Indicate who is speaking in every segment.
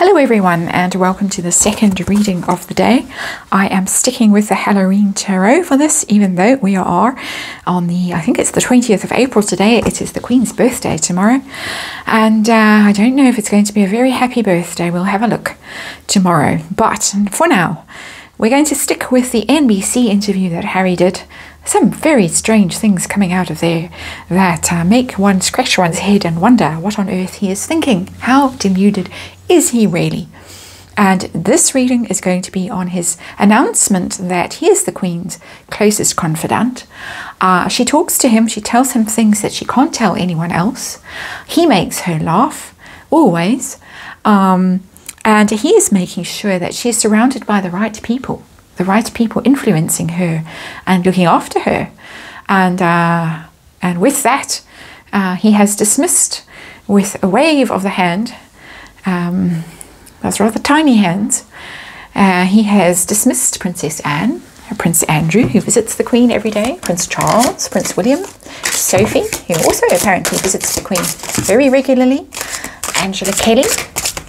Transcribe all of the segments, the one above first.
Speaker 1: Hello everyone and welcome to the second reading of the day. I am sticking with the Halloween Tarot for this, even though we are on I think it's the 20th of April today. It is the Queen's birthday tomorrow. And I don't know if it's going to be a very happy birthday. We'll have a look tomorrow. But for now, we're going to stick with the NBC interview that Harry did. Some very strange things coming out of there that make one scratch one's head and wonder what on earth he is thinking. How deluded is he really? And this reading is going to be on his announcement that he is the Queen's closest confidant. She talks to him, she tells him things that she can't tell anyone else. He makes her laugh, always. And he is making sure that she is surrounded by the right people influencing her and looking after her. And with that, he has dismissed, with a wave of the hand, those rather tiny hands, he has dismissed Princess Anne, Prince Andrew, who visits the Queen every day, Prince Charles, Prince William, Sophie, who also apparently visits the Queen very regularly, Angela Kelly,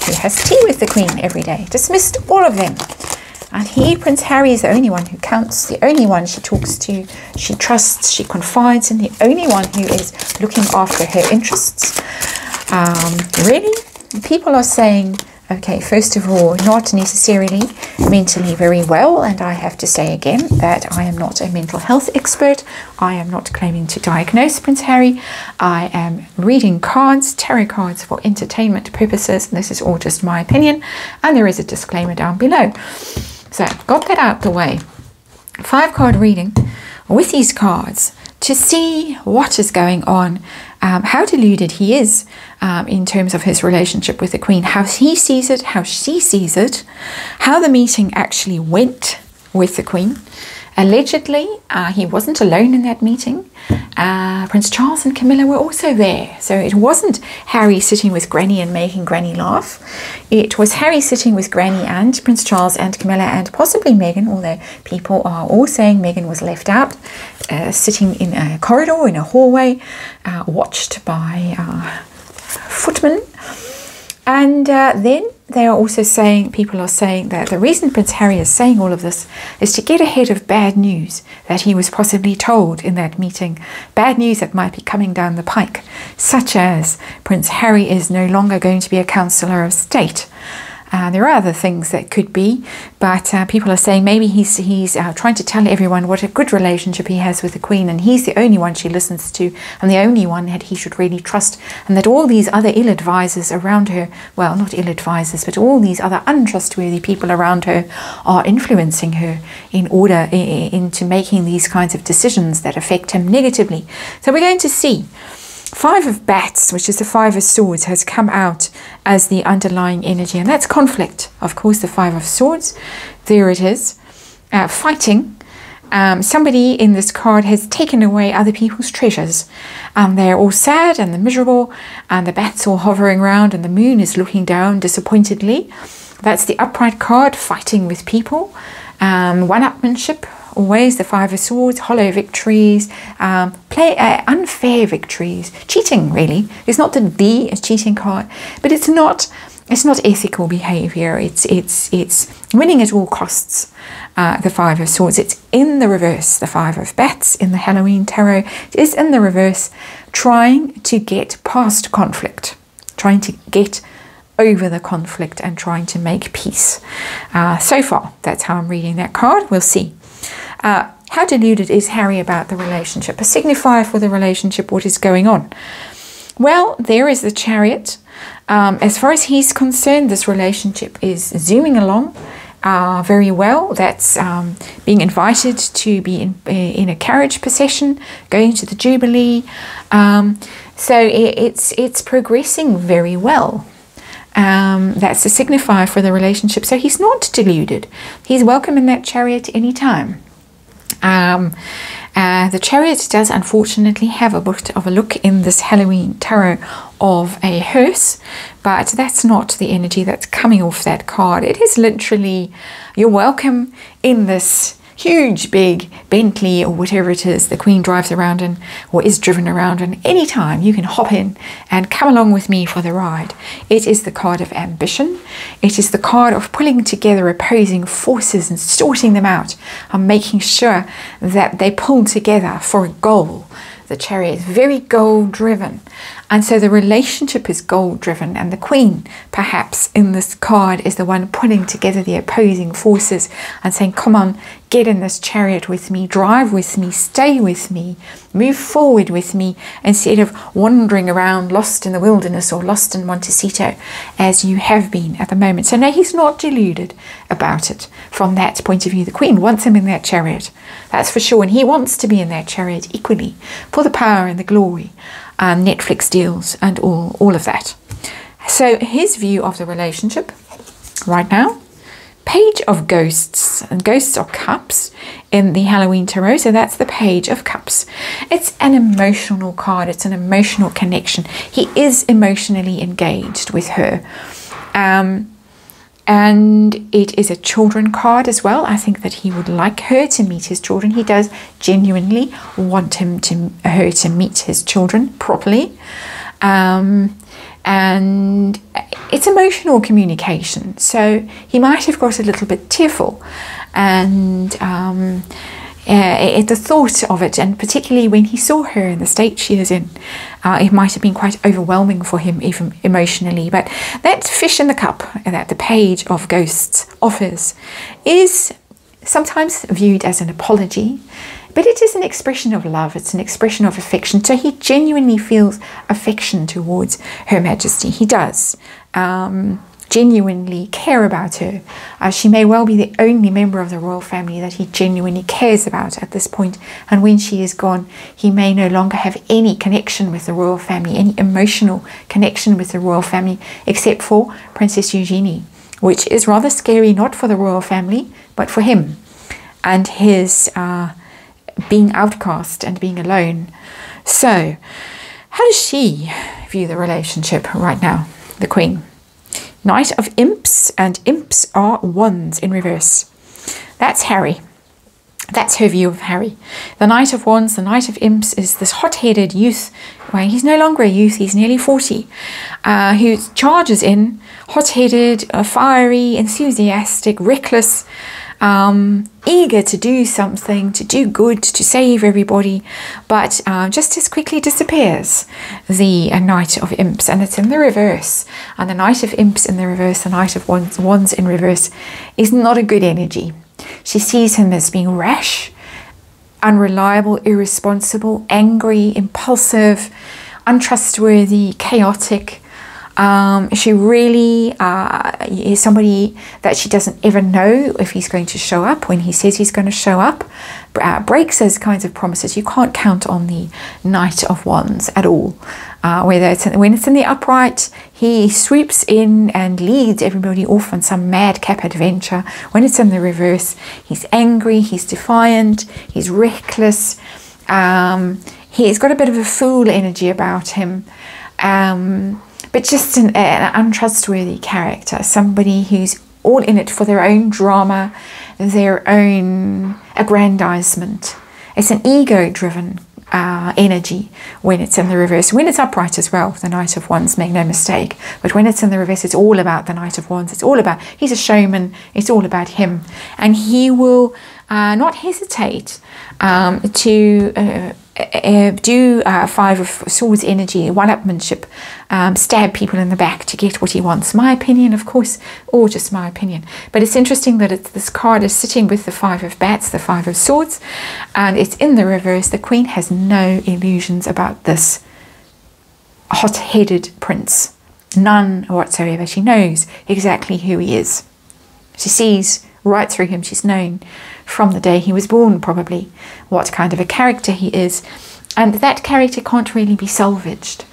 Speaker 1: who has tea with the Queen every day. Dismissed all of them. And Prince Harry, is the only one who counts, the only one she talks to, she trusts, she confides in, the only one who is looking after her interests. Really, people are saying, okay, first of all, not necessarily mentally very well, and I have to say again that I am not a mental health expert. I am not claiming to diagnose Prince Harry. I am reading cards, tarot cards, for entertainment purposes. This is all just my opinion, and there is a disclaimer down below. So, got that out the way. 5-card reading with these cards to see what is going on, how deluded he is in terms of his relationship with the Queen, how he sees it, how she sees it, how the meeting actually went with the Queen. Allegedly, he wasn't alone in that meeting. Prince Charles and Camilla were also there. So it wasn't Harry sitting with Granny and making Granny laugh. It was Harry sitting with Granny and Prince Charles and Camilla and possibly Meghan, although people are all saying Meghan was left out, sitting in a corridor, in a hallway, watched by footmen. And then they are also saying, people are saying that the reason Prince Harry is saying all of this is to get ahead of bad news that he was possibly told in that meeting. Bad news that might be coming down the pike, such as Prince Harry is no longer going to be a Counsellor of State. There are other things that could be, but people are saying maybe he's trying to tell everyone what a good relationship he has with the Queen, and he's the only one she listens to, and the only one that he should really trust, and that all these other ill advisors around her, well, not ill advisors, but all these other untrustworthy people around her are influencing her in order into making these kinds of decisions that affect him negatively. So we're going to see 5 of Bats, which is the 5 of Swords, has come out as the underlying energy, and that's conflict. Of course, the 5 of Swords, there it is, fighting. Somebody in this card has taken away other people's treasures. They're all sad and they're miserable, and the bats all hovering around, and the moon is looking down disappointedly. That's the upright card, fighting with people. One-upmanship. Always the 5 of Swords, hollow victories, unfair victories, cheating really. It's not the cheating card, but it's not ethical behavior. It's winning at all costs. The 5 of Swords. It's in the reverse. The 5 of Bats in the Halloween Tarot is in the reverse, trying to get past conflict, trying to get over the conflict and trying to make peace. So far, that's how I'm reading that card. We'll see. How deluded is Harry about the relationship? A signifier for the relationship, what is going on? Well, there is the Chariot. As far as he's concerned, this relationship is zooming along very well. That's being invited to be in a carriage procession, going to the Jubilee. So it's progressing very well. That's a signifier for the relationship. So he's not deluded. He's welcome in that Chariot anytime. The Chariot does unfortunately have a bit of a look in this Halloween Tarot of a hearse, but that's not the energy that's coming off that card. It is literally, you're welcome in this huge big Bentley or whatever it is the Queen drives around in or is driven around in, anytime you can hop in and come along with me for the ride. It is the card of ambition. It is the card of pulling together opposing forces and sorting them out and making sure that they pull together for a goal. The Chariot is very goal driven, and so the relationship is goal driven, and the Queen perhaps in this card is the one putting together the opposing forces and saying, come on, get in this chariot with me, drive with me, stay with me, move forward with me, instead of wandering around lost in the wilderness or lost in Montecito as you have been at the moment. So no, he's not deluded about it from that point of view. The Queen wants him in that chariot, that's for sure, and he wants to be in that chariot equally for the power and the glory, Netflix deals and all of that. So his view of the relationship right now, Page of Ghosts, and ghosts are cups in the Halloween Tarot, so that's the Page of Cups. It's an emotional card, it's an emotional connection. He is emotionally engaged with her. And it is a children card as well. I think that he would like her to meet his children. He does genuinely want her to meet his children properly. And it's emotional communication. So he might have got a little bit tearful and at the thought of it, and particularly when he saw her in the state she is in, it might have been quite overwhelming for him even emotionally. But that fish in the cup that the Page of Ghosts offers is sometimes viewed as an apology, but it is an expression of love, it's an expression of affection. So he genuinely feels affection towards Her Majesty. He does genuinely care about her. She may well be the only member of the royal family that he genuinely cares about at this point, and when she is gone, he may no longer have any connection with the royal family, any emotional connection with the royal family, except for Princess Eugenie, which is rather scary, not for the royal family, but for him and his being outcast and being alone. So how does she view the relationship right now, the Queen? Knight of Imps, and imps are wands in reverse. That's Harry. That's her view of Harry. The Knight of Wands, the Knight of Imps, is this hot-headed youth. Well, he's no longer a youth, he's nearly 40, who charges in, hot-headed, fiery, enthusiastic, reckless, eager to do something, to do good, to save everybody, but just as quickly disappears. The Knight of Imps, and it's in the reverse. And the Knight of Imps in the reverse, the Knight of Wands in reverse, is not a good energy. She sees him as being rash, unreliable, irresponsible, angry, impulsive, untrustworthy, chaotic. She really is somebody that she doesn't ever know if he's going to show up. When he says he's going to show up, breaks those kinds of promises. You can't count on the Knight of Wands at all. When it's in the upright, he sweeps in and leads everybody off on some madcap adventure. When it's in the reverse, he's angry, he's defiant, he's reckless. He's got a bit of a fool energy about him. But just an untrustworthy character, somebody who's all in it for their own drama, their own aggrandizement. It's an ego-driven energy when it's in the reverse. When it's upright as well, the Knight of Wands, make no mistake. But when it's in the reverse, it's all about the Knight of Wands. It's all about, he's a showman, it's all about him. And he will not hesitate to do Five of Swords energy, one-upmanship, stab people in the back to get what he wants. My opinion, of course, or just my opinion. But it's interesting that this card is sitting with the Five of Bats, the Five of Swords, and it's in the reverse. The Queen has no illusions about this hot-headed prince. None whatsoever. She knows exactly who he is. She sees right through him. She's known from the day he was born, probably, what kind of a character he is. And that character can't really be salvaged.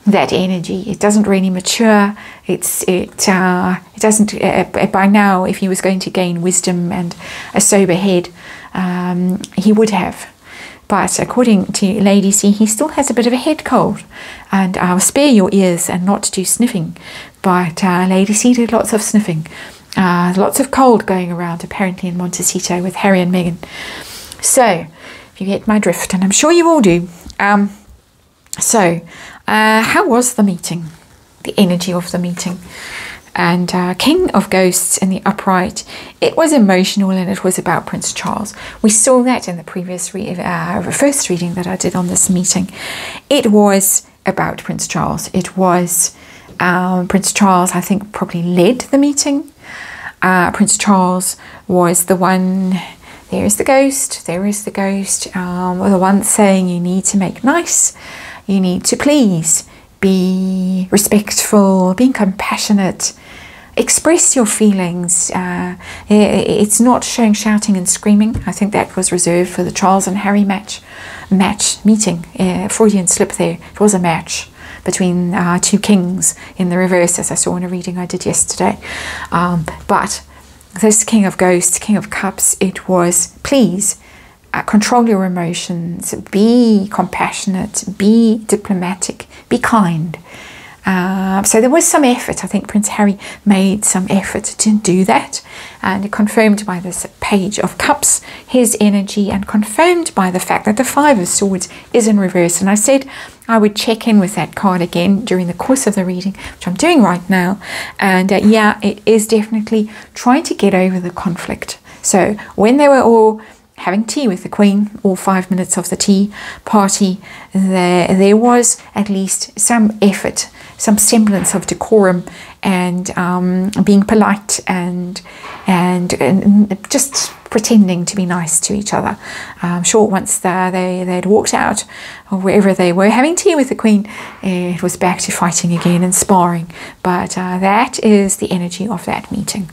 Speaker 1: That energy, it doesn't really mature. It doesn't, by now, if he was going to gain wisdom and a sober head, he would have. But according to Lady C, he still has a bit of a head cold. And I'll spare your ears and not do sniffing. But Lady C did lots of sniffing Lots of cold going around apparently in Montecito with Harry and Meghan. So, if you get my drift, and I'm sure you all do. How was the meeting? The energy of the meeting. And King of Ghosts in the upright, it was emotional and it was about Prince Charles. We saw that in the previous first reading that I did on this meeting. It was about Prince Charles. It was Prince Charles, I think, probably led the meeting. Prince Charles was the one, there is the ghost, the one saying you need to make nice, you need to please, be respectful, being compassionate, express your feelings. It's not showing shouting and screaming. I think that was reserved for the Charles and Harry meeting. Freudian slip there. It was a match between two kings in the reverse, as I saw in a reading I did yesterday. But this King of Ghosts, King of Cups, it was please control your emotions, be compassionate, be diplomatic, be kind. So there was some effort. I think Prince Harry made some effort to do that, and confirmed by this Page of Cups his energy, and confirmed by the fact that the Five of Swords is in reverse. And I said I would check in with that card again during the course of the reading, which I'm doing right now. And yeah, it is definitely trying to get over the conflict. So when they were all having tea with the Queen, all 5 minutes of the tea party, there was at least some effort, some semblance of decorum, and being polite and just pretending to be nice to each other. I'm sure once they'd walked out, or wherever they were having tea with the Queen, it was back to fighting again and sparring. But that is the energy of that meeting.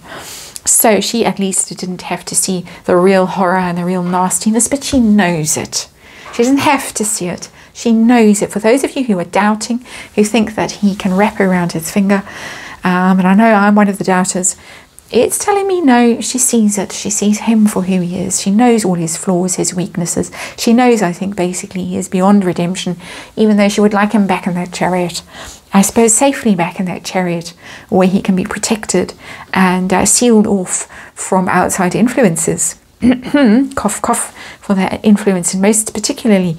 Speaker 1: So she at least didn't have to see the real horror and the real nastiness, but she knows it. She doesn't have to see it. She knows it. For those of you who are doubting, who think that he can wrap around his finger, and I know I'm one of the doubters, it's telling me no, she sees it. She sees him for who he is. She knows all his flaws, his weaknesses. She knows, I think, basically he is beyond redemption, even though she would like him back in that chariot. I suppose safely back in that chariot where he can be protected and sealed off from outside influences. Cough, cough, for that influence, and most particularly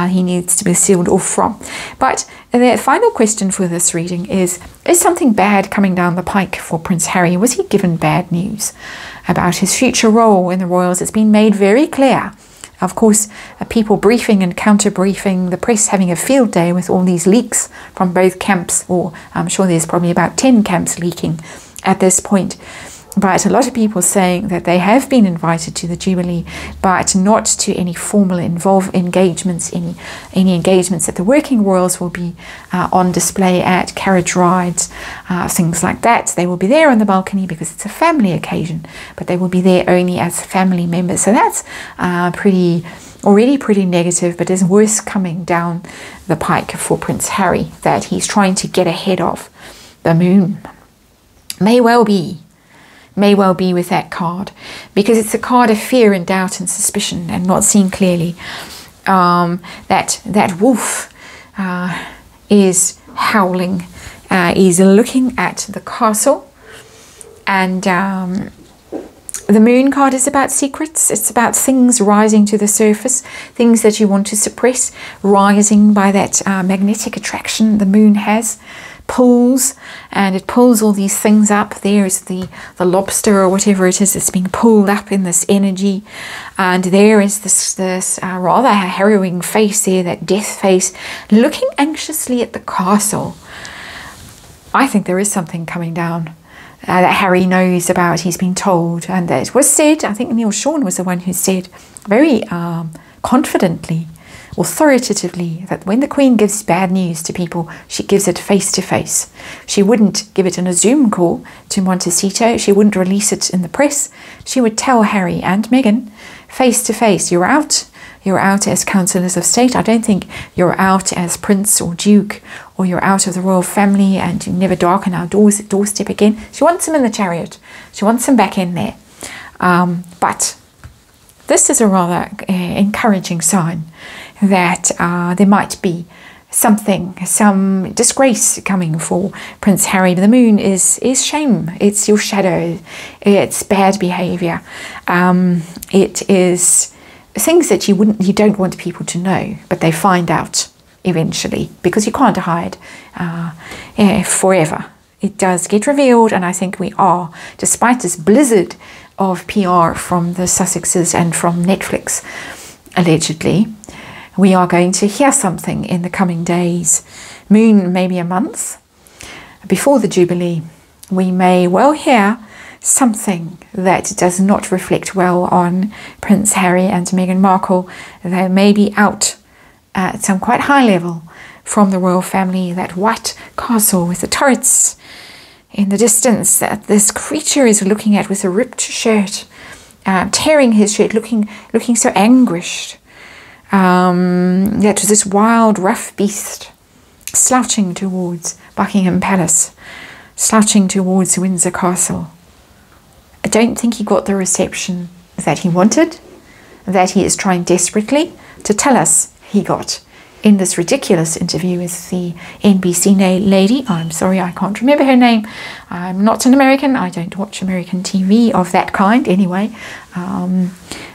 Speaker 1: he needs to be sealed off from. But the final question for this reading is something bad coming down the pike for Prince Harry? Was he given bad news about his future role in the royals? It's been made very clear. Of course, people briefing and counter-briefing, the press having a field day with all these leaks from both camps, or I'm sure there's probably about 10 camps leaking at this point. But a lot of people saying that they have been invited to the Jubilee, but not to any formal engagements, any engagements that the working royals will be on display at, carriage rides, things like that. They will be there on the balcony because it's a family occasion, but they will be there only as family members. So that's already pretty negative, but there's worse coming down the pike for Prince Harry that he's trying to get ahead of. The moon may well be with that card, because it's a card of fear and doubt and suspicion and not seen clearly. That wolf is howling, is looking at the castle, and the moon card is about secrets. It's about things rising to the surface, things that you want to suppress, rising by that magnetic attraction the moon has. Pulls, and it pulls all these things up. There's the lobster or whatever it is that's being pulled up in this energy, and there is this rather harrowing face there, that death face, looking anxiously at the castle. I think there is something coming down that Harry knows about. He's been told, and it was said, I think Neil Sean was the one who said very confidently, authoritatively, that when the Queen gives bad news to people, she gives it face to face. She wouldn't give it in a Zoom call to Montecito. She wouldn't release it in the press. She would tell Harry and Meghan face to face, you're out. You're out as councillors of state. I don't think you're out as prince or duke, or you're out of the royal family and you never darken our doorstep again. She wants him in the chariot. She wants him back in there. But this is a rather encouraging sign that there might be some disgrace coming for Prince Harry. The moon is shame. It's your shadow. It's bad behaviour. It is things that you don't want people to know, but they find out eventually, because you can't hide forever. It does get revealed, and I think we are, despite this blizzard of PR from the Sussexes and from Netflix, allegedly, we are going to hear something in the coming days. Moon, maybe a month before the Jubilee, we may well hear something that does not reflect well on Prince Harry and Meghan Markle. They may be out at some quite high level from the royal family, that white castle with the turrets in the distance that this creature is looking at with a ripped shirt, tearing his shirt, looking so anguished. That was this wild, rough beast slouching towards Buckingham Palace, slouching towards Windsor Castle. I don't think he got the reception that he wanted, that he is trying desperately to tell us he got in this ridiculous interview with the NBC lady. I'm sorry, I can't remember her name. I'm not an American. I don't watch American TV of that kind anyway.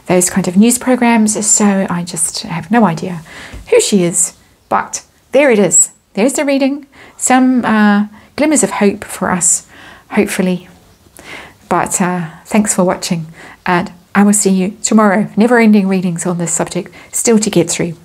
Speaker 1: Those kind of news programs. So I just have no idea who she is. But there it is. There's the reading. Some glimmers of hope for us, hopefully. But thanks for watching, and I will see you tomorrow. Never-ending readings on this subject still to get through.